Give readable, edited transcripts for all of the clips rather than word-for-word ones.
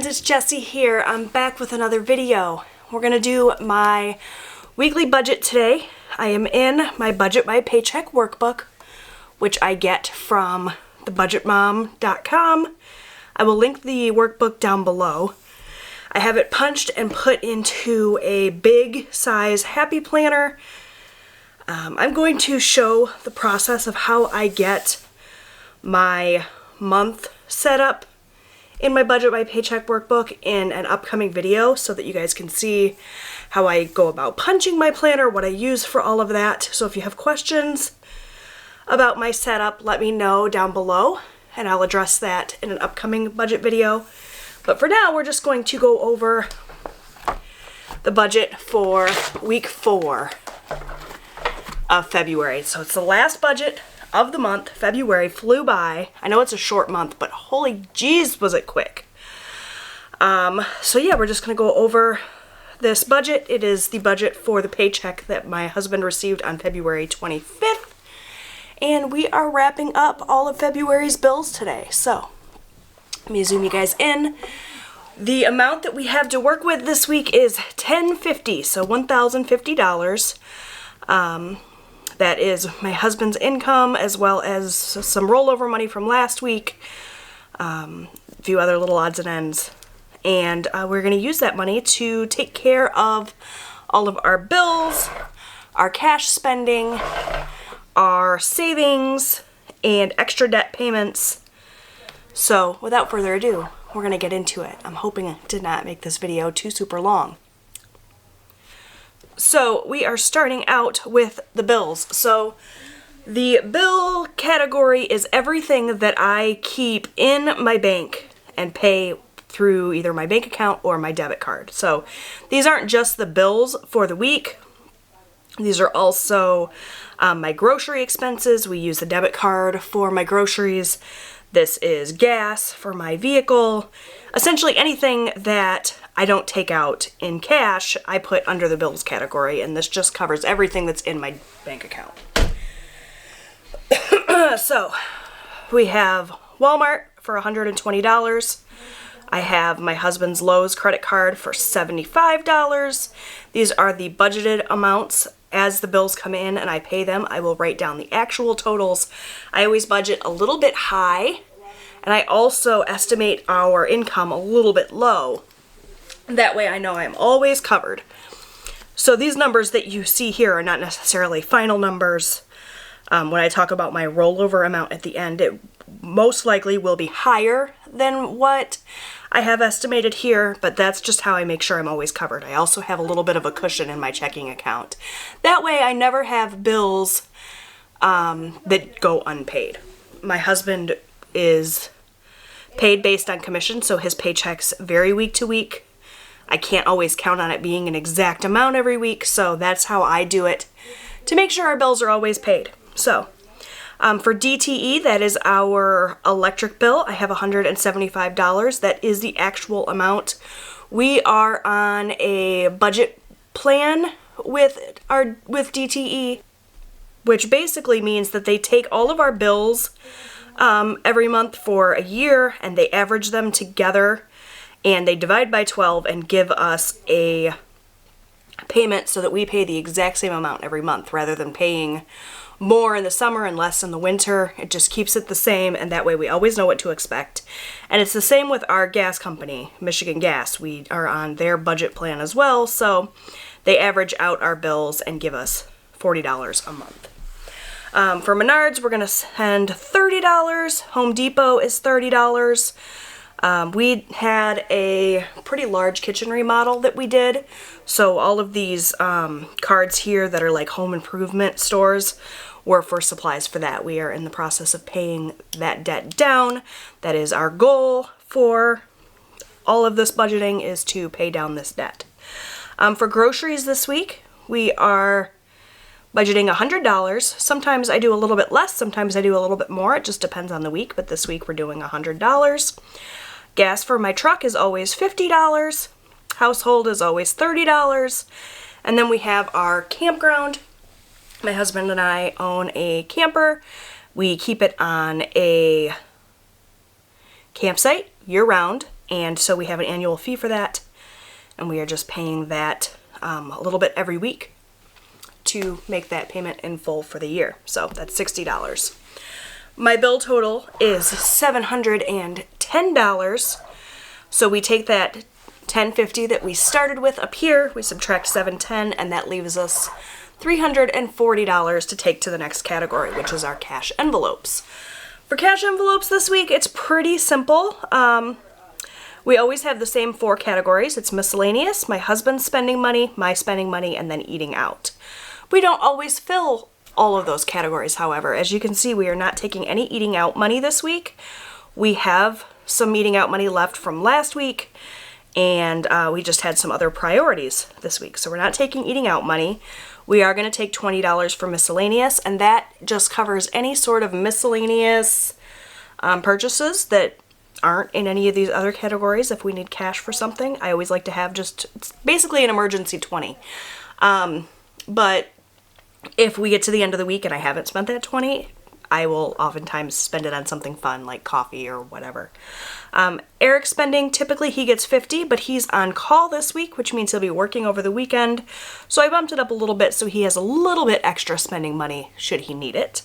it's Jessie here. I'm back with another video. We're gonna do my weekly budget today. I am in my Budget by Paycheck Workbook, which I get from thebudgetmom.com. I will link the workbook down below. I have it punched and put into a big size happy planner. I'm going to show the process of how I get my month set up in my Budget by Paycheck Workbook in an upcoming video so that you guys can see how I go about punching my planner, what I use for all of that. So if you have questions about my setup, let me know down below and I'll address that in an upcoming budget video. But for now, we're just going to go over the budget for week 4 of February. So it's the last budget of the month. February flew by. I know it's a short month, but holy jeez was it quick. So yeah, we're just gonna go over this budget. It is the budget for the paycheck that my husband received on February 25th. And we are wrapping up all of February's bills today. So let me zoom you guys in. The amount that we have to work with this week is $1,050, so $1,050. That is my husband's income as well as some rollover money from last week, a few other little odds and ends. And we're going to use that money to take care of all of our bills, our cash spending, our savings, and extra debt payments. So without further ado, we're going to get into it. I'm hoping to not make this video too super long. So we are starting out with the bills. So the bill category is everything that I keep in my bank and pay through either my bank account or my debit card. So these aren't just the bills for the week. These are also my grocery expenses. We use the debit card for my groceries. This is gas for my vehicle. Essentially anything that I don't take out in cash, I put under the bills category, and this just covers everything that's in my bank account. So we have Walmart for $120. I have my husband's Lowe's credit card for $75. These are the budgeted amounts. As the bills come in and I pay them, I will write down the actual totals. I always budget a little bit high, and I also estimate our income a little bit low. That way I know I'm always covered. So these numbers that you see here are not necessarily final numbers. When I talk about my rollover amount at the end, it most likely will be higher than what I have estimated here, but that's just how I make sure I'm always covered. I also have a little bit of a cushion in my checking account. That way I never have bills that go unpaid. My husband is paid based on commission, so his paychecks vary week to week. I can't always count on it being an exact amount every week, so that's how I do it to make sure our bills are always paid. So for DTE, that is our electric bill, I have $175. That is the actual amount. We are on a budget plan with DTE, which basically means that they take all of our bills every month for a year and they average them together and they divide by 12 and give us a payment so that we pay the exact same amount every month rather than paying more in the summer and less in the winter. It just keeps it the same, and that way we always know what to expect. And it's the same with our gas company, Michigan Gas. We are on their budget plan as well, so they average out our bills and give us $40 a month. For Menards, we're going to spend $30. Home Depot is $30. We had a pretty large kitchen remodel that we did, so all of these cards here that are like home improvement stores were for supplies for that. We are in the process of paying that debt down. That is our goal for all of this budgeting, is to pay down this debt. For groceries this week, we are budgeting $100. Sometimes I do a little bit less, sometimes I do a little bit more. It just depends on the week, but this week we're doing $100. Gas for my truck is always $50. Household is always $30. And then we have our campground. My husband and I own a camper. We keep it on a campsite year-round, and so we have an annual fee for that, and we are just paying that a little bit every week to make that payment in full for the year. So that's $60. My bill total is $710. So we take that $10.50 that we started with up here, we subtract $710, and that leaves us $340 to take to the next category, which is our cash envelopes. For cash envelopes this week, it's pretty simple. We always have the same 4 categories. It's miscellaneous, my husband's spending money, my spending money, and then eating out. We don't always fill all of those categories, however. As you can see, we are not taking any eating out money this week. We have some eating out money left from last week, and we just had some other priorities this week. So we're not taking eating out money. We are going to take $20 for miscellaneous, and that just covers any sort of miscellaneous purchases that aren't in any of these other categories. If we need cash for something, I always like to have just, it's basically an emergency 20. But if we get to the end of the week and I haven't spent that 20, I will oftentimes spend it on something fun like coffee or whatever. Eric's spending, typically he gets 50, but he's on call this week, which means he'll be working over the weekend. So I bumped it up a little bit so he has a little bit extra spending money should he need it.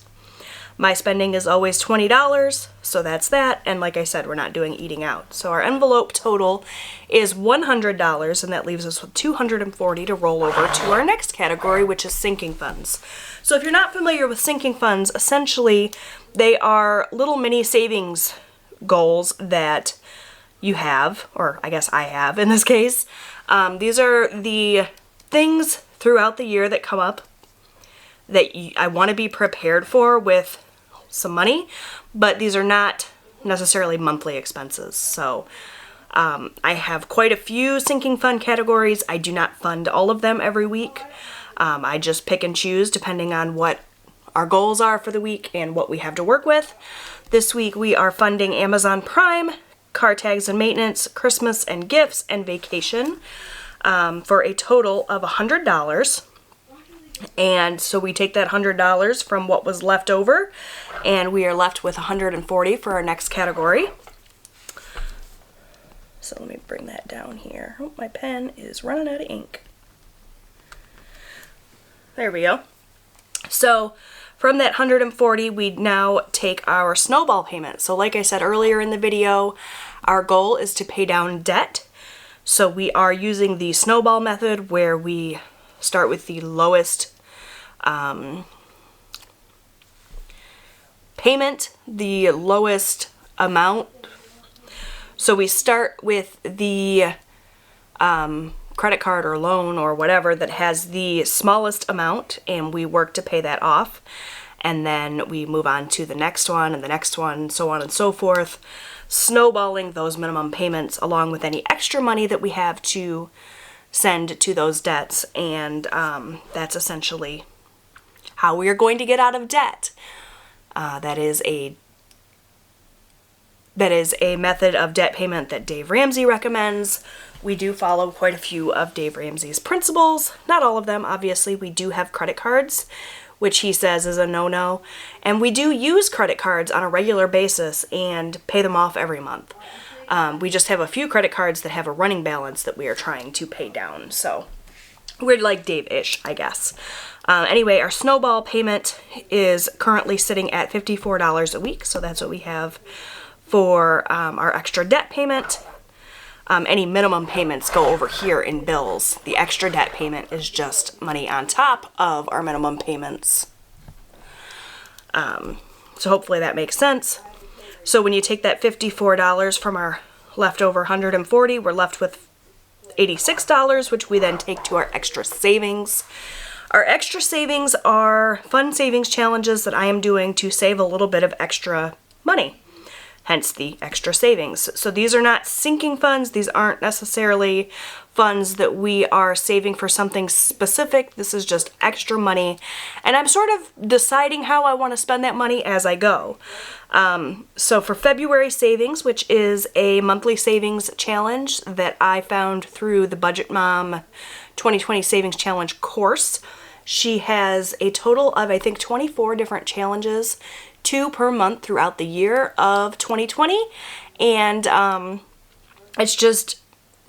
My spending is always $20, so that's that. And like I said, we're not doing eating out. So our envelope total is $100, and that leaves us with $240 to roll over to our next category, which is sinking funds. So if you're not familiar with sinking funds, essentially they are little mini savings goals that you have, or I guess I have in this case. These are the things throughout the year that come up that I want to be prepared for with some money, but these are not necessarily monthly expenses. So I have quite a few sinking fund categories. I do not fund all of them every week. I just pick and choose depending on what our goals are for the week and what we have to work with. This week we are funding Amazon Prime, car tags and maintenance, Christmas and gifts, and vacation for a total of $100. And so we take that $100 from what was left over, and we are left with $140 for our next category. So let me bring that down here. Oh, my pen is running out of ink. There we go. So from that $140, we now take our snowball payment. So like I said earlier in the video, our goal is to pay down debt. So we are using the snowball method where we start with the lowest payment, the lowest amount. So we start with the credit card or loan or whatever that has the smallest amount, and we work to pay that off. And then we move on to the next one and the next one, so on and so forth, snowballing those minimum payments along with any extra money that we have to send to those debts. And that's essentially how we are going to get out of debt. That is a method of debt payment that Dave Ramsey recommends. We do follow quite a few of Dave Ramsey's principles. Not all of them, obviously. We do have credit cards, which he says is a no-no. And we do use credit cards on a regular basis and pay them off every month. We just have a few credit cards that have a running balance that we are trying to pay down. So we're like Dave-ish, I guess. Anyway, our snowball payment is currently sitting at $54 a week. So that's what we have for our extra debt payment. Any minimum payments go over here in bills. The extra debt payment is just money on top of our minimum payments. So hopefully that makes sense. So when you take that $54 from our leftover $140, we're left with $86, which we then take to our extra savings. Our extra savings are fun savings challenges that I am doing to save a little bit of extra money. Hence the extra savings. So these are not sinking funds. These aren't necessarily funds that we are saving for something specific. This is just extra money. And I'm sort of deciding how I want to spend that money as I go. So for February savings, which is a monthly savings challenge that I found through the Budget Mom 2020 Savings Challenge course, she has a total of, I think, 24 different challenges, 2 per month throughout the year of 2020. And It's just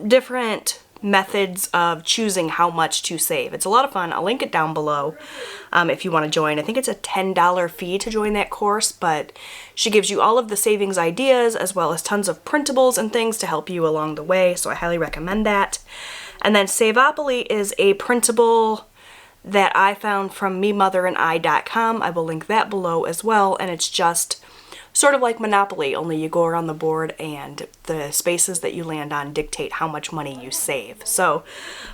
different methods of choosing how much to save. It's a lot of fun. I'll link it down below if you want to join. I think it's a $10 fee to join that course, but she gives you all of the savings ideas as well as tons of printables and things to help you along the way, so I highly recommend that. And then Savopoly is a printable that I found from memotherandI.com. I will link that below as well, and it's just sort of like Monopoly, only you go around the board and the spaces that you land on dictate how much money you save. So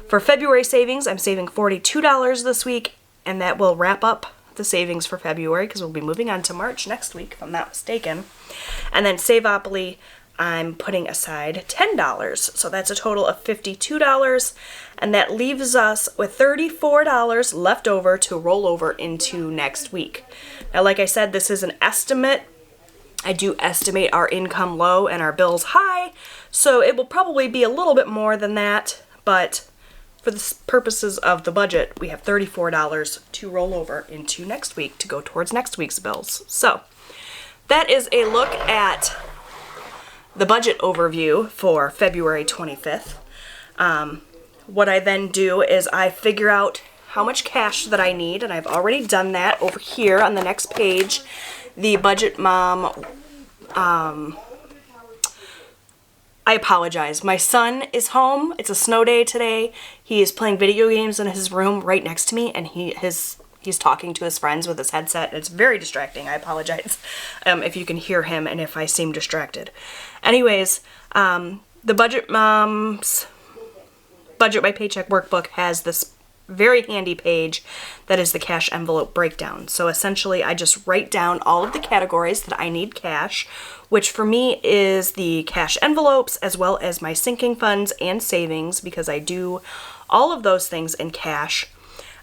for February savings, I'm saving $42 this week, and that will wrap up the savings for February because we'll be moving on to March next week, if I'm not mistaken. And then Savopoly, I'm putting aside $10, so that's a total of $52, and that leaves us with $34 left over to roll over into next week. Now, like I said, this is an estimate. I do estimate our income low and our bills high, so it will probably be a little bit more than that, but for the purposes of the budget, we have $34 to roll over into next week to go towards next week's bills. So that is a look at the budget overview for February 25th. What I then do is I figure out how much cash that I need, and I've already done that over here on the next page. The Budget Mom, I apologize. My son is home. It's a snow day today. He is playing video games in his room right next to me, and he's talking to his friends with his headset, and it's very distracting. I apologize if you can hear him and if I seem distracted. Anyways, the Budget Mom's Budget by Paycheck Workbook has this very handy page that is the cash envelope breakdown. So essentially I just write down all of the categories that I need cash, which for me is the cash envelopes as well as my sinking funds and savings, because I do all of those things in cash.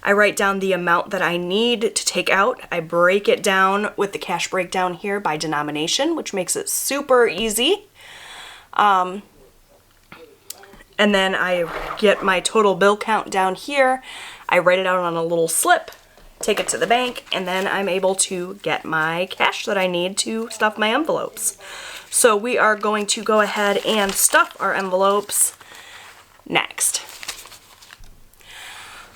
I write down the amount that I need to take out. I break it down with the cash breakdown here by denomination, which makes it super easy. And then I get my total bill count down here. I write it out on a little slip, take it to the bank, and then I'm able to get my cash that I need to stuff my envelopes. So we are going to go ahead and stuff our envelopes next.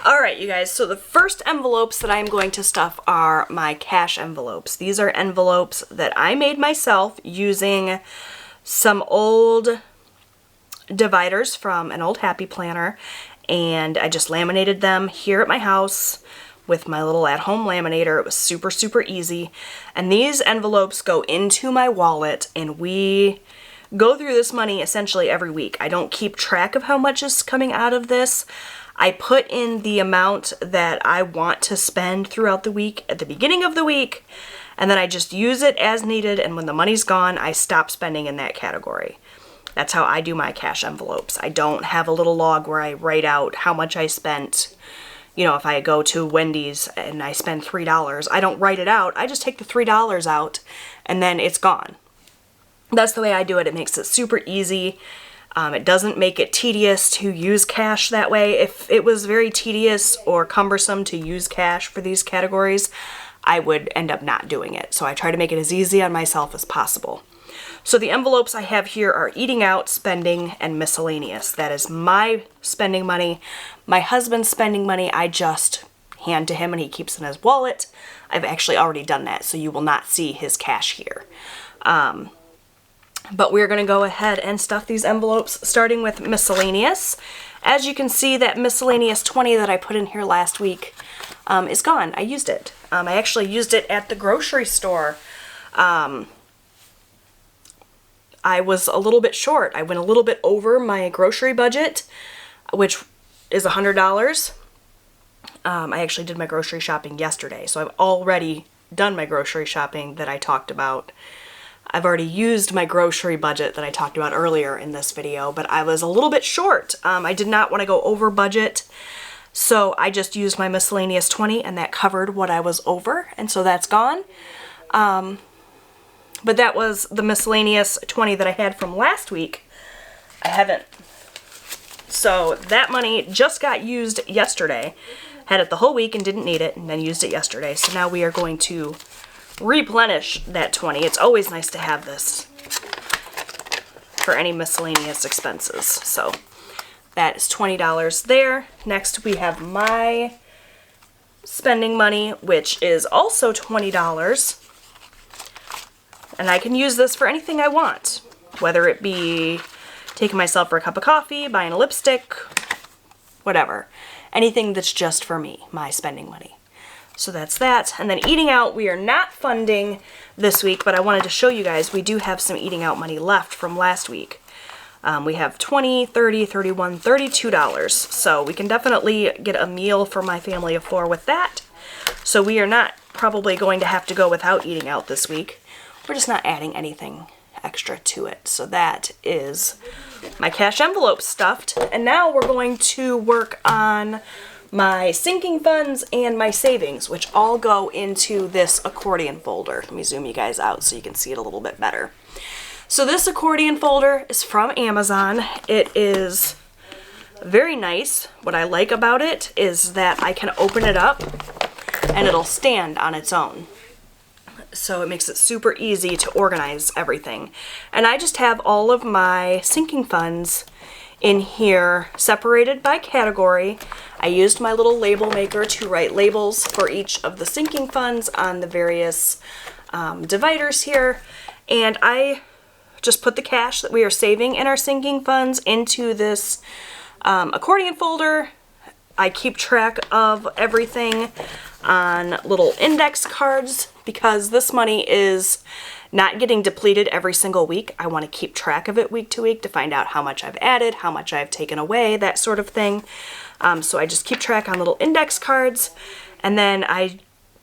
Alright, you guys, so the first envelopes that I'm going to stuff are my cash envelopes. These are envelopes that I made myself using some old dividers from an old Happy Planner, and I just laminated them here at my house with my little at-home laminator. It was super, super easy. And these envelopes go into my wallet, and we go through this money essentially every week. I don't keep track of how much is coming out of this. I put in the amount that I want to spend throughout the week at the beginning of the week, and then I just use it as needed, and when the money's gone, I stop spending in that category. That's how I do my cash envelopes. I don't have a little log where I write out how much I spent. You know, if I go to Wendy's and I spend $3, I don't write it out. I just take the $3 out and then it's gone. That's the way I do it. It makes it super easy. It doesn't make it tedious to use cash that way. If it was very tedious or cumbersome to use cash for these categories, I would end up not doing it. So I try to make it as easy on myself as possible. So the envelopes I have here are eating out, spending, and miscellaneous. That is my spending money. My husband's spending money I just hand to him and he keeps in his wallet. I've actually already done that, so you will not see his cash here. But we're going to go ahead and stuff these envelopes, starting with miscellaneous. As you can see, that miscellaneous 20 that I put in here last week is gone. I used it. I actually used it at the grocery store. I was a little bit short. I went a little bit over my grocery budget, which is $100. I actually did my grocery shopping yesterday, so I've already done my grocery shopping that I talked about. I've already used my grocery budget that I talked about earlier in this video, but I was a little bit short. I did not want to go over budget, so I just used my miscellaneous 20 and that covered what I was over, and so that's gone. But that was the miscellaneous 20 that I had from last week. I haven't. So that money just got used yesterday. Had it the whole week and didn't need it, and then used it yesterday. So now we are going to replenish that 20. It's always nice to have this for any miscellaneous expenses. So that is $20 there. Next we have my spending money, which is also $20. And I can use this for anything I want, whether it be taking myself for a cup of coffee, buying a lipstick, whatever. Anything that's just for me, my spending money. So that's that. And then eating out, we are not funding this week, but I wanted to show you guys we do have some eating out money left from last week. We have $20, $30, $31, $32. So we can definitely get a meal for my family of 4 with that. So we are not probably going to have to go without eating out this week. We're just not adding anything extra to it. So that is my cash envelope stuffed. And now we're going to work on my sinking funds and my savings, which all go into this accordion folder. Let me zoom you guys out so you can see it a little bit better. So this accordion folder is from Amazon. It is very nice. What I like about it is that I can open it up and it'll stand on its own. So it makes it super easy to organize everything. And I just have all of my sinking funds in here separated by category. I used my little label maker to write labels for each of the sinking funds on the various dividers here. And I just put the cash that we are saving in our sinking funds into this accordion folder. I keep track of everything on little index cards because this money is not getting depleted every single week. I want to keep track of it week to week to find out how much I've added, how much I've taken away, that sort of thing. So I just keep track on little index cards, and then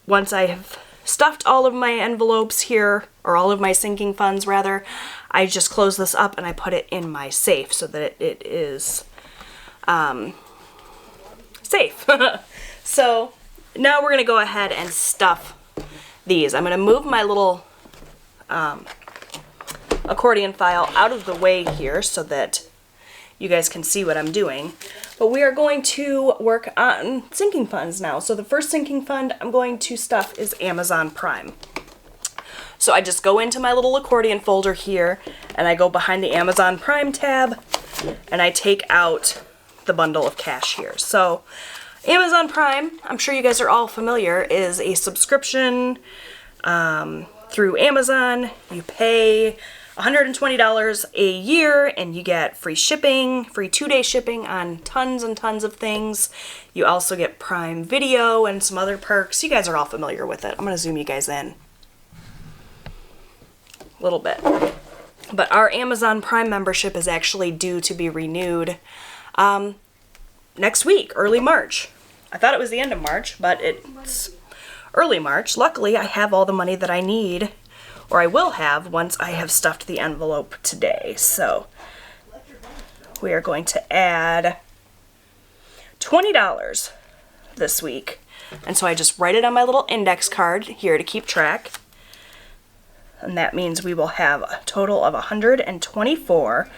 once I have stuffed all of my envelopes here, or all of my sinking funds rather, I just close this up and I put it in my safe so that it is safe. So now we're going to go ahead and stuff these. I'm going to move my little accordion file out of the way here so that you guys can see what I'm doing. But we are going to work on sinking funds now. So the first sinking fund I'm going to stuff is Amazon Prime. So I just go into my little accordion folder here and I go behind the Amazon Prime tab and I take out the bundle of cash here. So Amazon Prime, I'm sure you guys are all familiar, is a subscription through Amazon. You pay $120 a year and you get free shipping, free 2-day shipping on tons and tons of things. You also get Prime Video and some other perks. You guys are all familiar with it. I'm going to zoom you guys in a little bit. But our Amazon Prime membership is actually due to be renewed next week, early March. I thought it was the end of March, but it's early March. Luckily, I have all the money that I need, or I will have once I have stuffed the envelope today. So we are going to add $20 this week. And so I just write it on my little index card here to keep track. And that means we will have a total of $124.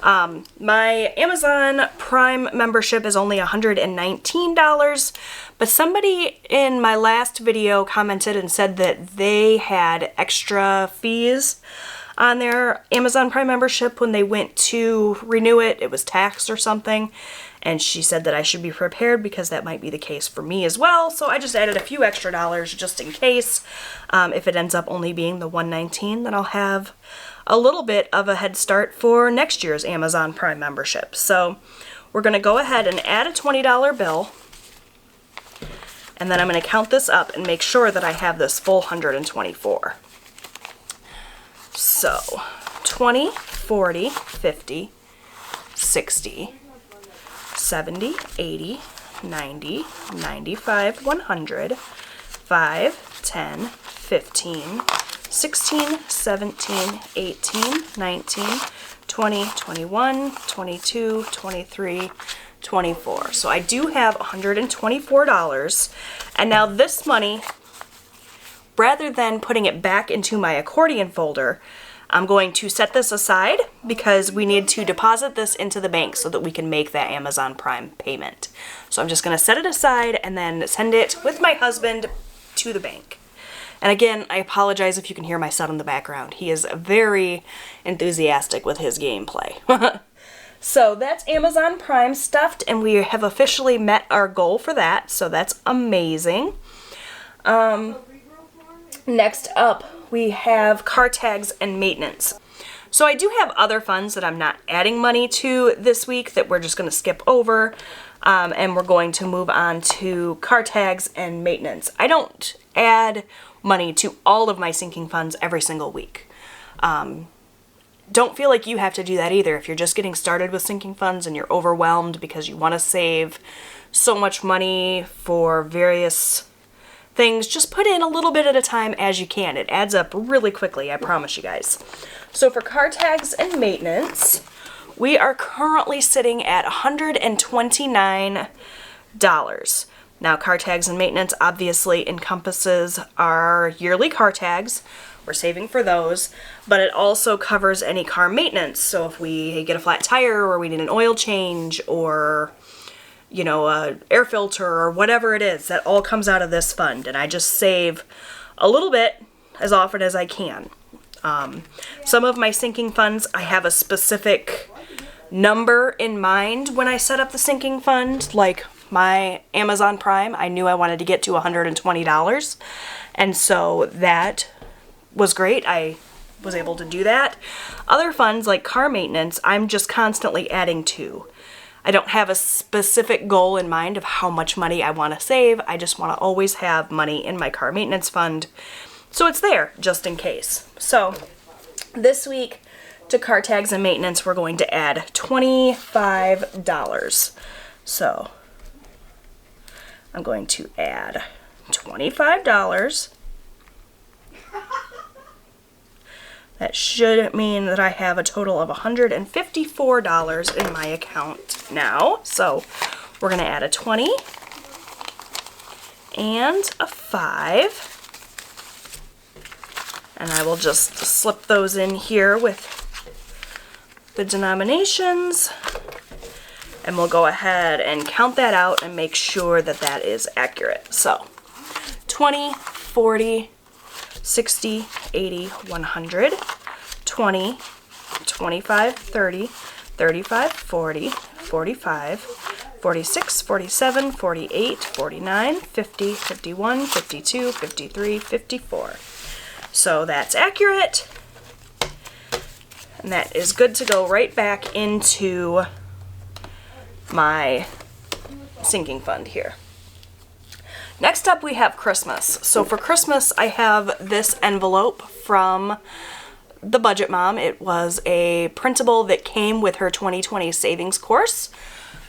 My Amazon Prime membership is only $119, but somebody in my last video commented and said that they had extra fees on their Amazon Prime membership when they went to renew it. It was taxed or something, and she said that I should be prepared because that might be the case for me as well. So I just added a few extra dollars just in case. If it ends up only being the $119, then I'll have a little bit of a head start for next year's Amazon Prime membership. So we're going to go ahead and add a $20 bill, and then I'm going to count this up and make sure that I have this full 124. So 20, 40, 50, 60, 70, 80, 90, 95, 100, 5, 10, 15, 16, 17, 18, 19, 20, 21, 22, 23, 24. So I do have $124. And now this money, rather than putting it back into my accordion folder, I'm going to set this aside because we need to deposit this into the bank so that we can make that Amazon Prime payment. So I'm just going to set it aside and then send it with my husband to the bank. And again, I apologize if you can hear my son in the background. He is very enthusiastic with his gameplay. So that's Amazon Prime stuffed, and we have officially met our goal for that, so that's amazing. Next up, we have car tags and maintenance. So I do have other funds that I'm not adding money to this week that we're just going to skip over, and we're going to move on to car tags and maintenance. I don't add money to all of my sinking funds every single week. Don't feel like you have to do that either. If you're just getting started with sinking funds and you're overwhelmed because you want to save so much money for various things, just put in a little bit at a time as you can. It adds up really quickly, I promise you guys. So for car tags and maintenance, we are currently sitting at $129. Now, car tags and maintenance obviously encompasses our yearly car tags. We're saving for those, but it also covers any car maintenance. So if we get a flat tire or we need an oil change or, you know, a air filter or whatever it is, that all comes out of this fund. And I just save a little bit as often as I can. Some of my sinking funds, I have a specific number in mind when I set up the sinking fund. Like my Amazon Prime, I knew I wanted to get to $120. And so that was great. I was able to do that. Other funds like car maintenance, I'm just constantly adding to. I don't have a specific goal in mind of how much money I want to save. I just want to always have money in my car maintenance fund. So it's there just in case. So this week to car tags and maintenance, we're going to add $25. So I'm going to add $25. That should mean that I have a total of $154 in my account now. So we're going to add a 20 and a 5. And I will just slip those in here with the denominations. And we'll go ahead and count that out and make sure that that is accurate. So 20, 40, 60, 80, 100, 20, 25, 30, 35, 40, 45, 46, 47, 48, 49, 50, 51, 52, 53, 54. So that's accurate. And that is good to go right back into my sinking fund here. Next up we have Christmas. So for Christmas I have this envelope from the Budget Mom. It was a printable that came with her 2020 savings course.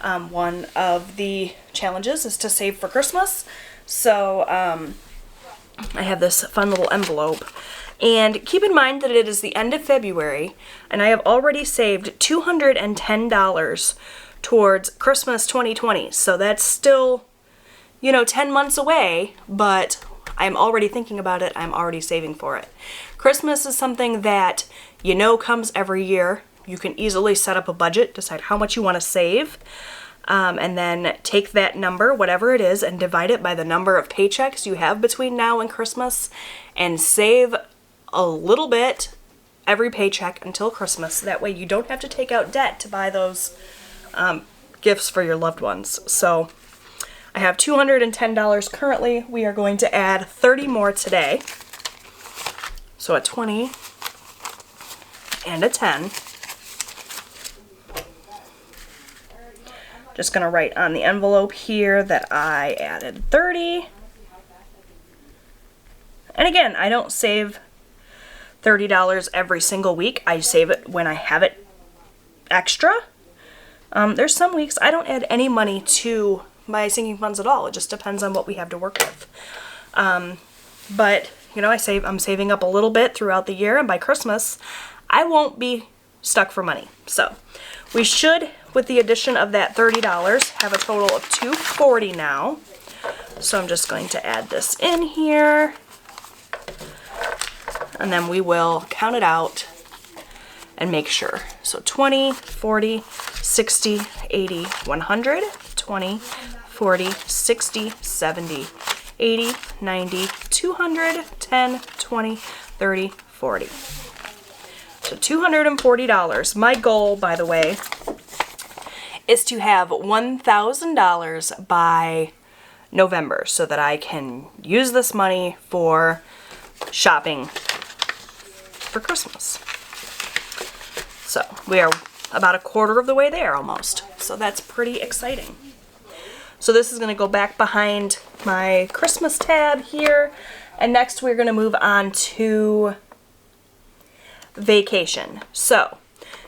One of the challenges is to save for Christmas. So I have this fun little envelope. And keep in mind that it is the end of February and I have already saved $210 towards Christmas 2020. So that's still, you know, 10 months away, but I'm already thinking about it. I'm already saving for it. Christmas is something that you know comes every year. You can easily set up a budget, decide how much you want to save, and then take that number, whatever it is, and divide it by the number of paychecks you have between now and Christmas, and save a little bit every paycheck until Christmas. That way you don't have to take out debt to buy those gifts for your loved ones. So I have $210 currently. We are going to add 30 more today. So a 20 and a 10. Just going to write on the envelope here that I added 30. And again, I don't save $30 every single week. I save it when I have it extra. There's some weeks I don't add any money to my sinking funds at all. It just depends on what we have to work with. But you know, I'm saving up a little bit throughout the year, and by Christmas I won't be stuck for money. So we should, with the addition of that $30, have a total of $240 now. So I'm just going to add this in here, and then we will count it out and make sure. So 20, 40, 60, 80, 100, 20, 40, 60, 70, 80, 90, 200, 10, 20, 30, 40. So $240. My goal, by the way, is to have $1,000 by November so that I can use this money for shopping for Christmas. So we are about a quarter of the way there almost. So that's pretty exciting. So this is going to go back behind my Christmas tab here. And next we're going to move on to vacation. So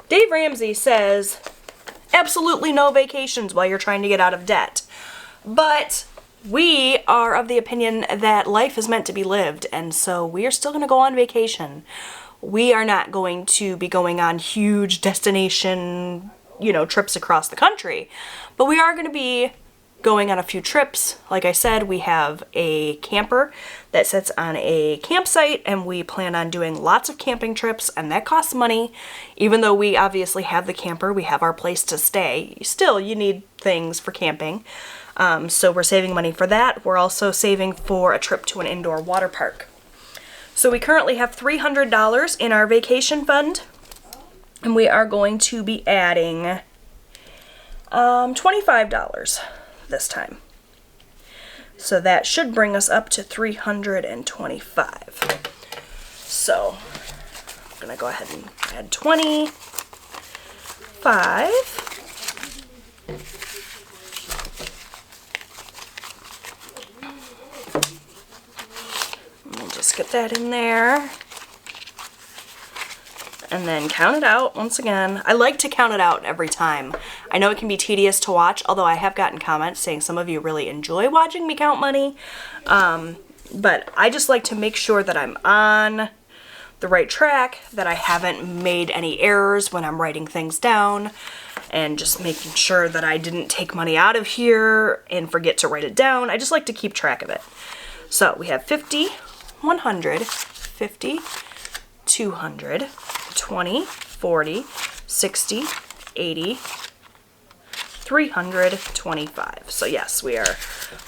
Dave Ramsey says absolutely no vacations while you're trying to get out of debt. But we are of the opinion that life is meant to be lived, and so we are still going to go on vacation. We are not going to be going on huge destination, trips across the country, but we are going to be going on a few trips. Like I said, we have a camper that sits on a campsite, and we plan on doing lots of camping trips, and that costs money. Even though we obviously have the camper, we have our place to stay. Still, you need things for camping. So we're saving money for that. We're also saving for a trip to an indoor water park. So we currently have $300 in our vacation fund, and we are going to be adding $25 this time. So that should bring us up to $325. So I'm going to go ahead and add 25. Just get that in there. And then count it out once again. I like to count it out every time. I know it can be tedious to watch, although I have gotten comments saying some of you really enjoy watching me count money. But I just like to make sure that I'm on the right track, that I haven't made any errors when I'm writing things down, and just making sure that I didn't take money out of here and forget to write it down. I just like to keep track of it. So we have 50, 100, 50, 200, 20, 40, 60, 80, 325. So yes, we are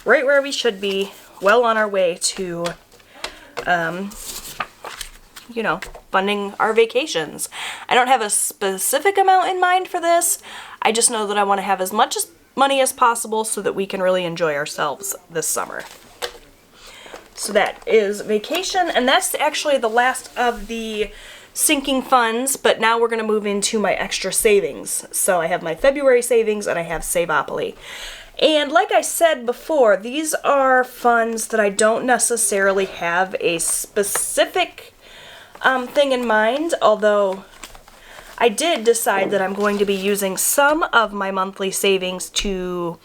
right where we should be, well on our way to, funding our vacations. I don't have a specific amount in mind for this. I just know that I want to have as much money as possible so that we can really enjoy ourselves this summer. So that is vacation, and that's actually the last of the sinking funds, but now we're going to move into my extra savings. So I have my February savings and I have Savopoly. And like I said before, these are funds that I don't necessarily have a specific thing in mind, although I did decide that I'm going to be using some of my monthly savings to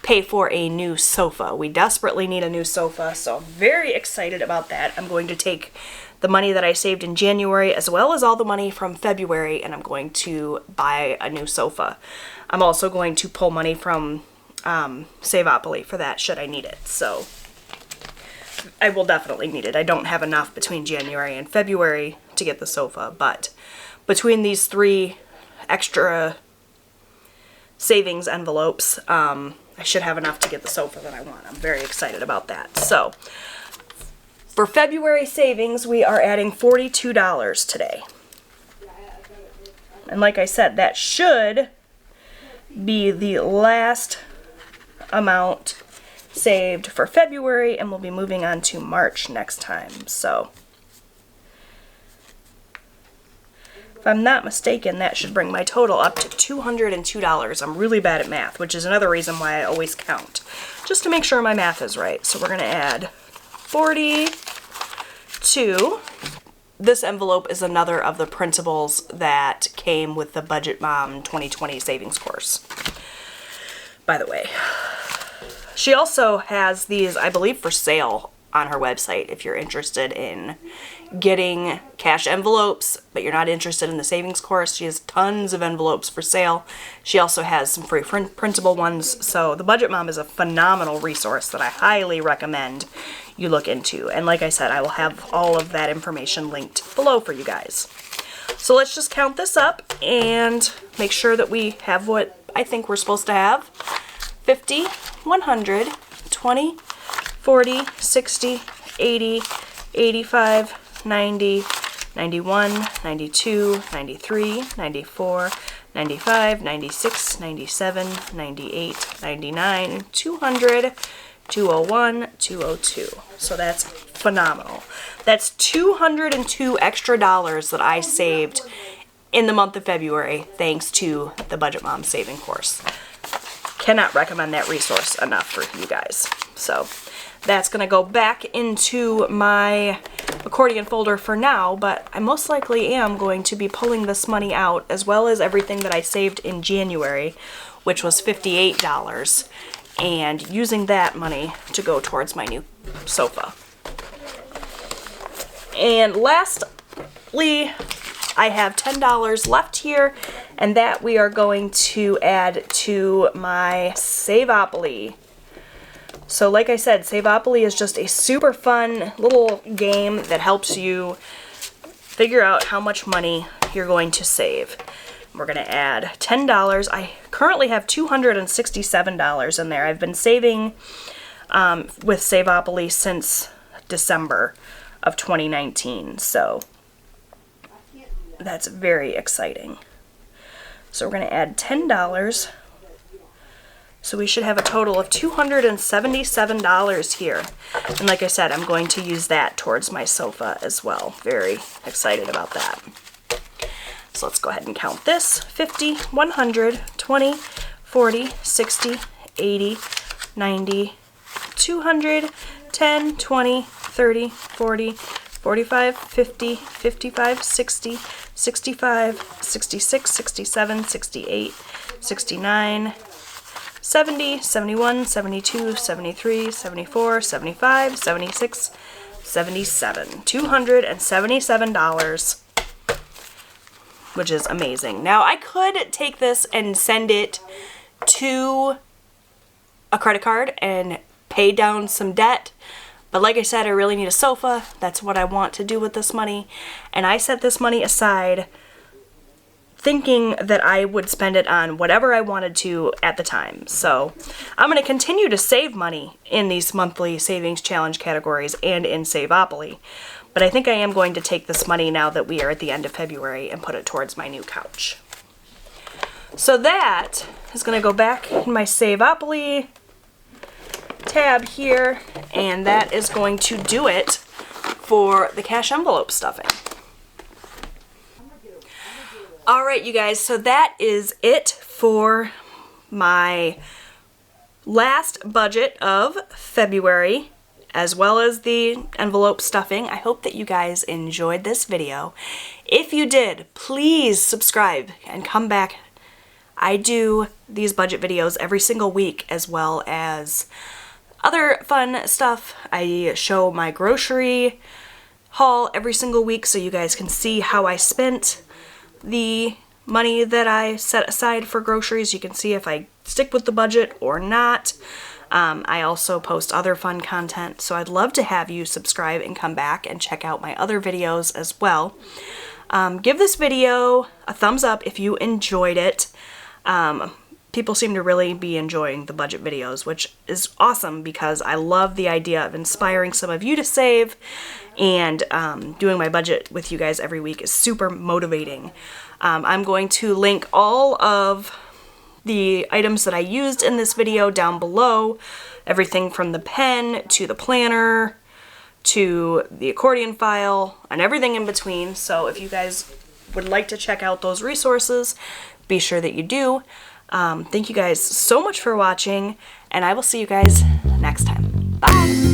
pay for a new sofa. We desperately need a new sofa, so I'm very excited about that. I'm going to take the money that I saved in January as well as all the money from February, and I'm going to buy a new sofa. I'm also going to pull money from Savopoly for that should I need it. So I will definitely need it. I don't have enough between January and February to get the sofa, but between these three extra savings envelopes, I should have enough to get the sofa that I want. I'm very excited about that. So for February savings, we are adding $42 today. And like I said, that should be the last amount saved for February, and we'll be moving on to March next time. So if I'm not mistaken, that should bring my total up to $202. I'm really bad at math, which is another reason why I always count, just to make sure my math is right. So we're going to add 42. This envelope is another of the printables that came with the Budget Mom 2020 savings course, by the way. She also has these, I believe, for sale on her website if you're interested in getting cash envelopes, but you're not interested in the savings course. She has tons of envelopes for sale. She also has some free printable ones. So the Budget Mom is a phenomenal resource that I highly recommend you look into. And like I said, I will have all of that information linked below for you guys. So let's just count this up and make sure that we have what I think we're supposed to have. 50, 100, 20, 40, 60, 80, 85, 90, 91, 92, 93, 94, 95, 96, 97, 98, 99, 200, 201, 202. So that's phenomenal. That's $202 extra that I saved in the month of February thanks to the Budget Mom Saving Course. Cannot recommend that resource enough for you guys. So that's going to go back into my accordion folder for now, but I most likely am going to be pulling this money out as well as everything that I saved in January, which was $58, and using that money to go towards my new sofa. And lastly, I have $10 left here, and that we are going to add to my Savopoly. So like I said, Savopoly is just a super fun little game that helps you figure out how much money you're going to save. We're going to add $10. I currently have $267 in there. I've been saving with Savopoly since December of 2019, so that's very exciting. So we're going to add $10. So we should have a total of $277 here. And like I said, I'm going to use that towards my sofa as well. Very excited about that. So let's go ahead and count this. 50, 100, 20, 40, 60, 80, 90, 200, 10, 20, 30, 40, 45, 50, 55, 60, 65, 66, 67, 68, 69, 70, 71, 72, 73, 74, 75, 76, 77. $277, which is amazing. Now, I could take this and send it to a credit card and pay down some debt, but like I said, I really need a sofa. That's what I want to do with this money, and I set this money aside thinking that I would spend it on whatever I wanted to at the time. So I'm going to continue to save money in these monthly savings challenge categories and in Savopoly, but I think I am going to take this money now that we are at the end of February and put it towards my new couch. So that is going to go back in my Savopoly tab here, and that is going to do it for the cash envelope stuffing. Alright, you guys, so that is it for my last budget of February, as well as the envelope stuffing. I hope that you guys enjoyed this video. If you did, please subscribe and come back. I do these budget videos every single week, as well as other fun stuff. I show my grocery haul every single week so you guys can see how I spent the money that I set aside for groceries. You can see if I stick with the budget or not. I also post other fun content, so I'd love to have you subscribe and come back and check out my other videos as well. Give this video a thumbs up if you enjoyed it. People seem to really be enjoying the budget videos, which is awesome because I love the idea of inspiring some of you to save, and doing my budget with you guys every week is super motivating. I'm going to link all of the items that I used in this video down below, everything from the pen to the planner to the accordion file and everything in between. So if you guys would like to check out those resources, be sure that you do. Thank you guys so much for watching, and I will see you guys next time. Bye!